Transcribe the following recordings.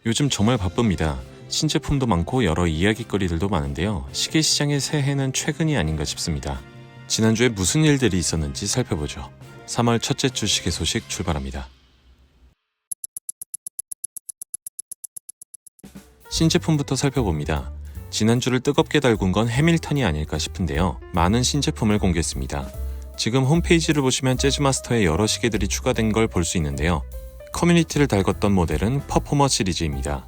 요즘 정말 바쁩니다. 신제품도 많고 여러 이야깃거리들도 많은데요. 시계 시장의 새해는 최근이 아닌가 싶습니다. 지난주에 무슨 일들이 있었는지 살펴보죠. 3월 첫째 주 시계 소식 출발합니다. 신제품부터 살펴봅니다. 지난주를 뜨겁게 달군 건 해밀턴이 아닐까 싶은데요. 많은 신제품을 공개했습니다. 지금 홈페이지를 보시면 재즈마스터의 여러 시계들이 추가된 걸 볼 수 있는데요. 커뮤니티를 달궜던 모델은 퍼포머 시리즈입니다.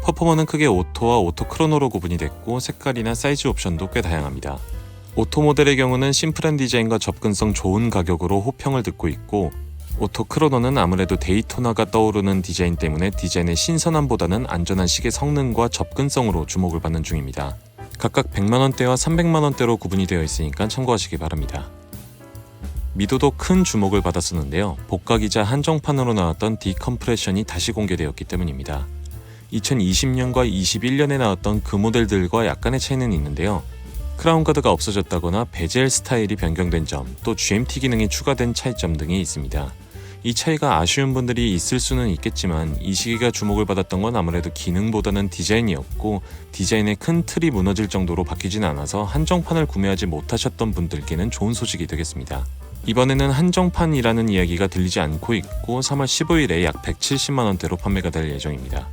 퍼포머는 크게 오토와 오토 크로노로 구분이 됐고 색깔이나 사이즈 옵션도 꽤 다양합니다. 오토 모델의 경우는 심플한 디자인과 접근성 좋은 가격으로 호평을 듣고 있고, 오토 크로노는 아무래도 데이토나가 떠오르는 디자인 때문에 디자인의 신선함보다는 안전한 시계 성능과 접근성으로 주목을 받는 중입니다. 각각 100만원대와 300만원대로 구분이 되어 있으니까 참고하시기 바랍니다. 미도도 큰 주목을 받았었는데요. 복각이자 한정판으로 나왔던 디컴프레션이 다시 공개되었기 때문입니다. 2020년과 21년에 나왔던 그 모델들과 약간의 차이는 있는데요. 크라운 가드가 없어졌다거나 베젤 스타일이 변경된 점, 또 GMT 기능이 추가된 차이점 등이 있습니다. 이 차이가 아쉬운 분들이 있을 수는 있겠지만 이 시기가 주목을 받았던 건 아무래도 기능보다는 디자인이었고, 디자인의 큰 틀이 무너질 정도로 바뀌진 않아서 한정판을 구매하지 못하셨던 분들께는 좋은 소식이 되겠습니다. 이번에는 한정판이라는 이야기가 들리지 않고 있고 3월 15일에 약 170만원대로 판매가 될 예정입니다.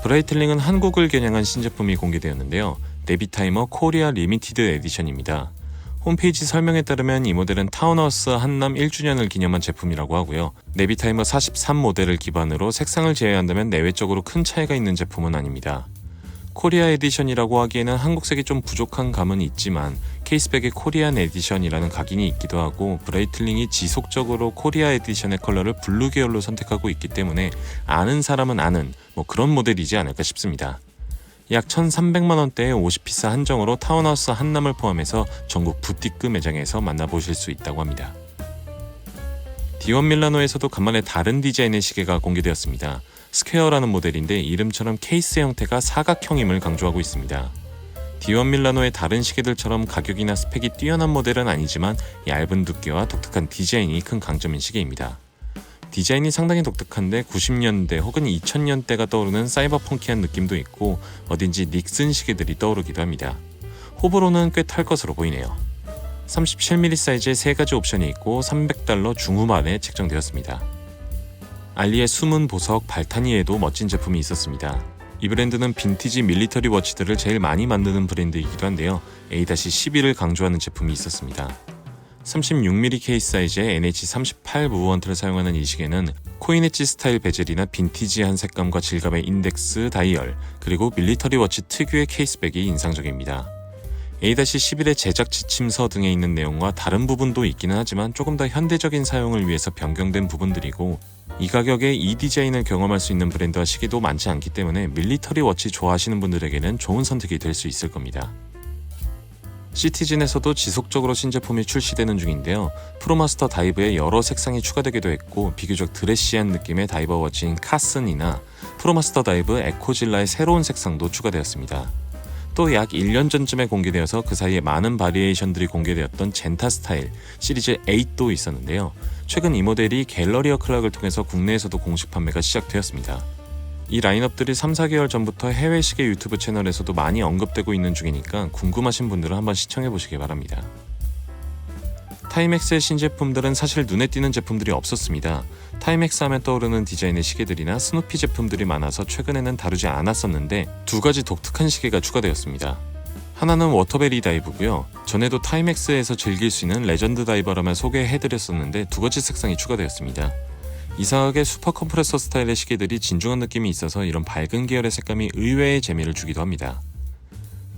브레이틀링은 한국을 겨냥한 신제품이 공개되었는데요. 네비타이머 코리아 리미티드 에디션입니다. 홈페이지 설명에 따르면 이 모델은 타운하우스 한남 1주년을 기념한 제품이라고 하고요. 네비타이머 43 모델을 기반으로 색상을 제외한다면 내외적으로 큰 차이가 있는 제품은 아닙니다. 코리아 에디션이라고 하기에는 한국색이 좀 부족한 감은 있지만 케이스백에 코리안 에디션이라는 각인이 있기도 하고, 브레이틀링이 지속적으로 코리아 에디션의 컬러를 블루 계열로 선택하고 있기 때문에 아는 사람은 아는 그런 모델이지 않을까 싶습니다. 약 1,300만원대의 50피스 한정으로 타운하우스 한남을 포함해서 전국 부티크 매장에서 만나보실 수 있다고 합니다. 디원 밀라노에서도 간만에 다른 디자인의 시계가 공개되었습니다. 스퀘어라는 모델인데 이름처럼 케이스 형태가 사각형임을 강조하고 있습니다. 디원 밀라노의 다른 시계들처럼 가격이나 스펙이 뛰어난 모델은 아니지만 얇은 두께와 독특한 디자인이 큰 강점인 시계입니다. 디자인이 상당히 독특한데 90년대 혹은 2000년대가 떠오르는 사이버펑키한 느낌도 있고 어딘지 닉슨 시계들이 떠오르기도 합니다. 호불호는 꽤 탈 것으로 보이네요. 37mm 사이즈의 3가지 옵션이 있고 $300 중후반에 책정되었습니다. 알리의 숨은 보석 발타니에도 멋진 제품이 있었습니다. 이 브랜드는 빈티지 밀리터리 워치들을 제일 많이 만드는 브랜드이기도 한데요. A-11을 강조하는 제품이 있었습니다. 36mm 케이스 사이즈의 NH38 무브먼트를 사용하는 이 시계는 코인 엣지 스타일 베젤이나 빈티지한 색감과 질감의 인덱스 다이얼, 그리고 밀리터리 워치 특유의 케이스백이 인상적입니다. A-11의 제작 지침서 등에 있는 내용과 다른 부분도 있기는 하지만 조금 더 현대적인 사용을 위해서 변경된 부분들이고, 이 가격에 이 디자인을 경험할 수 있는 브랜드와 시계도 많지 않기 때문에 밀리터리 워치 좋아하시는 분들에게는 좋은 선택이 될 수 있을 겁니다. 시티즌에서도 지속적으로 신제품이 출시되는 중인데요. 프로마스터 다이브에 여러 색상이 추가되기도 했고, 비교적 드레시한 느낌의 다이버 워치인 카슨이나 프로마스터 다이브 에코질라의 새로운 색상도 추가되었습니다. 또 약 1년 전쯤에 공개되어서 그 사이에 많은 바리에이션들이 공개되었던 젠타 스타일 시리즈 8도 있었는데요. 최근 이 모델이 갤러리어 클락을 통해서 국내에서도 공식 판매가 시작되었습니다. 이 라인업들이 3-4개월 전부터 해외 시계 유튜브 채널에서도 많이 언급되고 있는 중이니까 궁금하신 분들은 한번 시청해보시기 바랍니다. 타이맥스의 신제품들은 사실 눈에 띄는 제품들이 없었습니다. 타이맥스 하면 떠오르는 디자인의 시계들이나 스누피 제품들이 많아서 최근에는 다루지 않았었는데 2가지 독특한 시계가 추가되었습니다. 하나는 워터베리 다이브고요. 전에도 타이맥스에서 즐길 수 있는 레전드 다이버라며 소개해드렸었는데 2가지 색상이 추가되었습니다. 이상하게 슈퍼 컴프레서 스타일의 시계들이 진중한 느낌이 있어서 이런 밝은 계열의 색감이 의외의 재미를 주기도 합니다.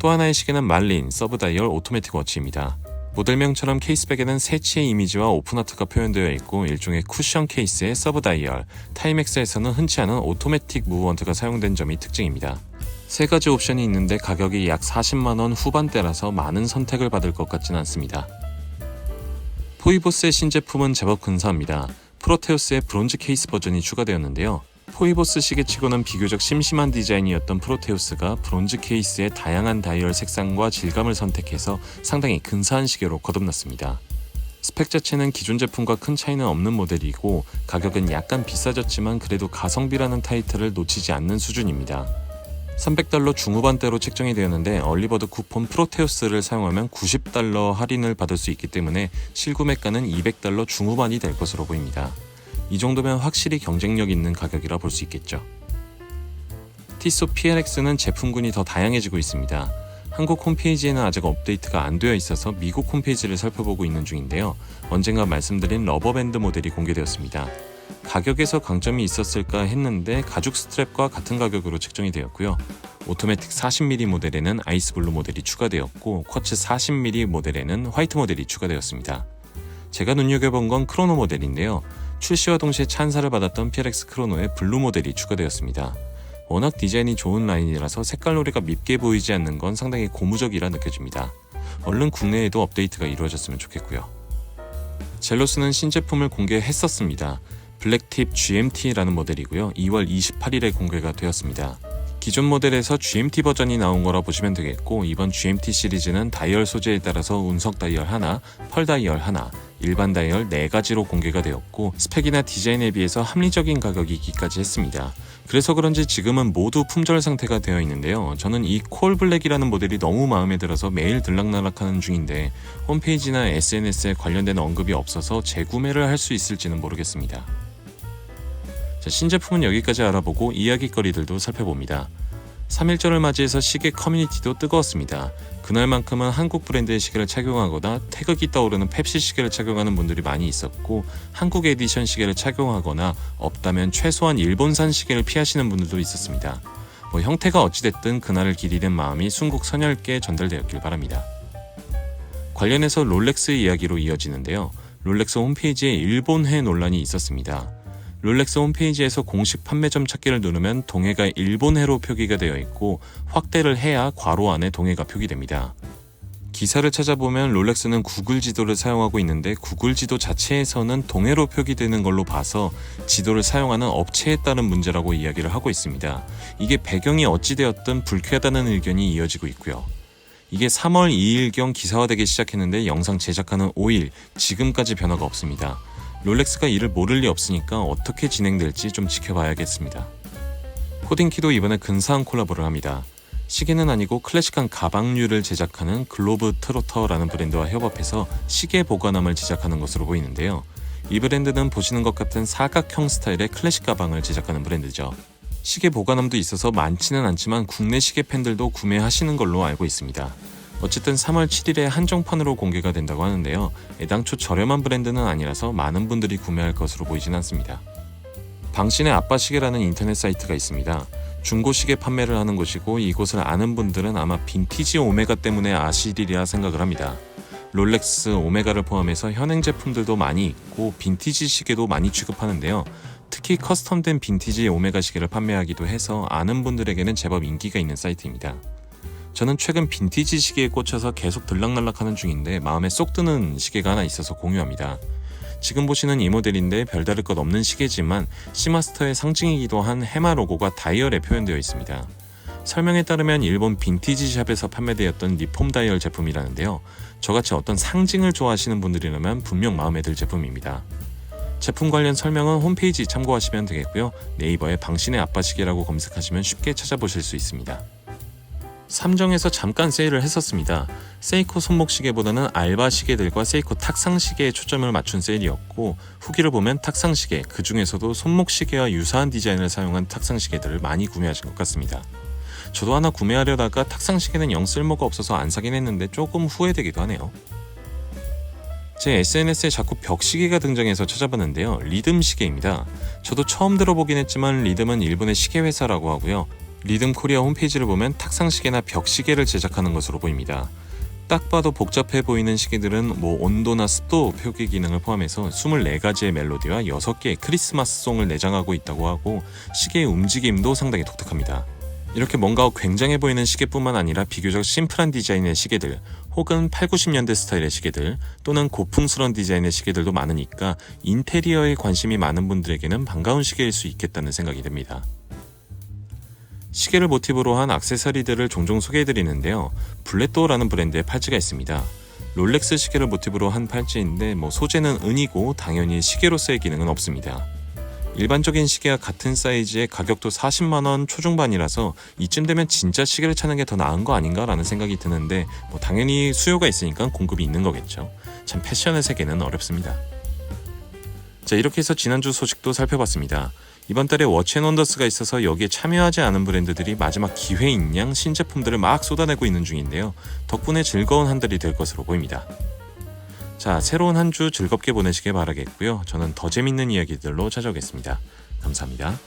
또 하나의 시계는 말린 서브 다이얼 오토매틱 워치입니다. 모델명처럼 케이스백에는 새치의 이미지와 오픈하트가 표현되어 있고 일종의 쿠션 케이스의 서브 다이얼, 타이맥스에서는 흔치 않은 오토매틱 무브먼트가 사용된 점이 특징입니다. 3가지 옵션이 있는데 가격이 약 40만원 후반대라서 많은 선택을 받을 것 같진 않습니다. 포이보스의 신제품은 제법 근사합니다. 프로테우스의 브론즈 케이스 버전이 추가되었는데요. 포이보스 시계치고는 비교적 심심한 디자인이었던 프로테우스가 브론즈 케이스의 다양한 다이얼 색상과 질감을 선택해서 상당히 근사한 시계로 거듭났습니다. 스펙 자체는 기존 제품과 큰 차이는 없는 모델이고 가격은 약간 비싸졌지만 그래도 가성비라는 타이틀을 놓치지 않는 수준입니다. $300 중후반대로 책정이 되었는데 얼리버드 쿠폰 프로테우스를 사용하면 $90 할인을 받을 수 있기 때문에 실구매가는 $200 중후반이 될 것으로 보입니다. 이 정도면 확실히 경쟁력 있는 가격이라 볼 수 있겠죠. 티소 PRX는 제품군이 더 다양해지고 있습니다. 한국 홈페이지에는 아직 업데이트가 안 되어 있어서 미국 홈페이지를 살펴보고 있는 중인데요. 언젠가 말씀드린 러버밴드 모델이 공개되었습니다. 가격에서 강점이 있었을까 했는데 가죽 스트랩과 같은 가격으로 책정이 되었고요. 오토매틱 40mm 모델에는 아이스블루 모델이 추가되었고 쿼츠 40mm 모델에는 화이트 모델이 추가되었습니다. 제가 눈여겨본 건 크로노 모델인데요. 출시와 동시에 찬사를 받았던 PRX 크로노의 블루 모델이 추가되었습니다. 워낙 디자인이 좋은 라인이라서 색깔놀이가 밉게 보이지 않는 건 상당히 고무적이라 느껴집니다. 얼른 국내에도 업데이트가 이루어졌으면 좋겠고요. 젤로스는 신제품을 공개했었습니다. 블랙팁 GMT라는 모델이고요. 2월 28일에 공개가 되었습니다. 기존 모델에서 GMT 버전이 나온 거라 보시면 되겠고 이번 GMT 시리즈는 다이얼 소재에 따라서 운석 다이얼 하나, 펄 다이얼 하나, 일반 다이얼 4가지로 공개가 되었고 스펙이나 디자인에 비해서 합리적인 가격이기까지 했습니다. 그래서 그런지 지금은 모두 품절 상태가 되어 있는데요. 저는 이 콜 블랙이라는 모델이 너무 마음에 들어서 매일 들락날락하는 중인데 홈페이지나 SNS에 관련된 언급이 없어서 재구매를 할 수 있을지는 모르겠습니다. 자, 신제품은 여기까지 알아보고 이야기거리들도 살펴봅니다. 3.1절을 맞이해서 시계 커뮤니티도 뜨거웠습니다. 그날만큼은 한국 브랜드의 시계를 착용하거나 태극이 떠오르는 펩시 시계를 착용하는 분들이 많이 있었고 한국 에디션 시계를 착용하거나 없다면 최소한 일본산 시계를 피하시는 분들도 있었습니다. 형태가 어찌됐든 그날을 기리는 마음이 순국 선열께 전달되었길 바랍니다. 관련해서 롤렉스 이야기로 이어지는데요. 롤렉스 홈페이지에 일본해 논란이 있었습니다. 롤렉스 홈페이지에서 공식 판매점 찾기를 누르면 동해가 일본해로 표기가 되어 있고 확대를 해야 괄호 안에 동해가 표기됩니다. 기사를 찾아보면 롤렉스는 구글 지도를 사용하고 있는데 구글 지도 자체에서는 동해로 표기되는 걸로 봐서 지도를 사용하는 업체에 따른 문제라고 이야기를 하고 있습니다. 이게 배경이 어찌되었든 불쾌하다는 의견이 이어지고 있고요. 이게 3월 2일경 기사화되기 시작했는데 영상 제작하는 5일, 지금까지 변화가 없습니다. 롤렉스가 이를 모를 리 없으니까 어떻게 진행될지 좀 지켜봐야겠습니다. 코딩키도 이번에 근사한 콜라보를 합니다. 시계는 아니고 클래식한 가방류를 제작하는 글로브 트로터라는 브랜드와 협업해서 시계 보관함을 제작하는 것으로 보이는데요. 이 브랜드는 보시는 것 같은 사각형 스타일의 클래식 가방을 제작하는 브랜드죠. 시계 보관함도 있어서 많지는 않지만 국내 시계 팬들도 구매하시는 걸로 알고 있습니다. 어쨌든 3월 7일에 한정판으로 공개가 된다고 하는데요. 애당초 저렴한 브랜드는 아니라서 많은 분들이 구매할 것으로 보이진 않습니다. 방신의 아빠 시계라는 인터넷 사이트가 있습니다. 중고 시계 판매를 하는 곳이고 이곳을 아는 분들은 아마 빈티지 오메가 때문에 아시리라 생각을 합니다. 롤렉스 오메가를 포함해서 현행 제품들도 많이 있고 빈티지 시계도 많이 취급하는데요. 특히 커스텀된 빈티지 오메가 시계를 판매하기도 해서 아는 분들에게는 제법 인기가 있는 사이트입니다. 저는 최근 빈티지 시계에 꽂혀서 계속 들락날락하는 중인데 마음에 쏙 드는 시계가 하나 있어서 공유합니다. 지금 보시는 이 모델인데 별다를 것 없는 시계지만 시마스터의 상징이기도 한 해마 로고가 다이얼에 표현되어 있습니다. 설명에 따르면 일본 빈티지 샵에서 판매되었던 리폼 다이얼 제품이라는데요. 저같이 어떤 상징을 좋아하시는 분들이라면 분명 마음에 들 제품입니다. 제품 관련 설명은 홈페이지 참고하시면 되겠고요. 네이버에 방신의 아빠 시계라고 검색하시면 쉽게 찾아보실 수 있습니다. 삼정에서 잠깐 세일을 했었습니다. 세이코 손목 시계보다는 알바 시계들과 세이코 탁상 시계에 초점을 맞춘 세일이었고 후기를 보면 탁상 시계, 그 중에서도 손목 시계와 유사한 디자인을 사용한 탁상 시계들을 많이 구매하신 것 같습니다. 저도 하나 구매하려다가 탁상 시계는 영 쓸모가 없어서 안 사긴 했는데 조금 후회되기도 하네요. 제 SNS에 자꾸 벽시계가 등장해서 찾아봤는데요. 리듬 시계입니다. 저도 처음 들어보긴 했지만 리듬은 일본의 시계 회사라고 하고요. 리듬 코리아 홈페이지를 보면 탁상시계나 벽시계를 제작하는 것으로 보입니다. 딱 봐도 복잡해 보이는 시계들은 온도나 습도 표기 기능을 포함해서 24가지의 멜로디와 6개의 크리스마스 송을 내장하고 있다고 하고 시계의 움직임도 상당히 독특합니다. 이렇게 뭔가 굉장해 보이는 시계뿐만 아니라 비교적 심플한 디자인의 시계들 혹은 8, 90년대 스타일의 시계들 또는 고풍스러운 디자인의 시계들도 많으니까 인테리어에 관심이 많은 분들에게는 반가운 시계일 수 있겠다는 생각이 듭니다. 시계를 모티브로 한 액세서리들을 종종 소개해드리는데요. 블레또라는 브랜드의 팔찌가 있습니다. 롤렉스 시계를 모티브로 한 팔찌인데 소재는 은이고 당연히 시계로서의 기능은 없습니다. 일반적인 시계와 같은 사이즈의 가격도 40만원 초중반이라서 이쯤 되면 진짜 시계를 찾는 게 더 나은 거 아닌가 라는 생각이 드는데 당연히 수요가 있으니까 공급이 있는 거겠죠. 참 패션의 세계는 어렵습니다. 자, 이렇게 해서 지난주 소식도 살펴봤습니다. 이번 달에 워치앤원더스가 있어서 여기에 참여하지 않은 브랜드들이 마지막 기회인 양 신제품들을 막 쏟아내고 있는 중인데요. 덕분에 즐거운 한 달이 될 것으로 보입니다. 자, 새로운 한 주 즐겁게 보내시길 바라겠고요. 저는 더 재밌는 이야기들로 찾아오겠습니다. 감사합니다.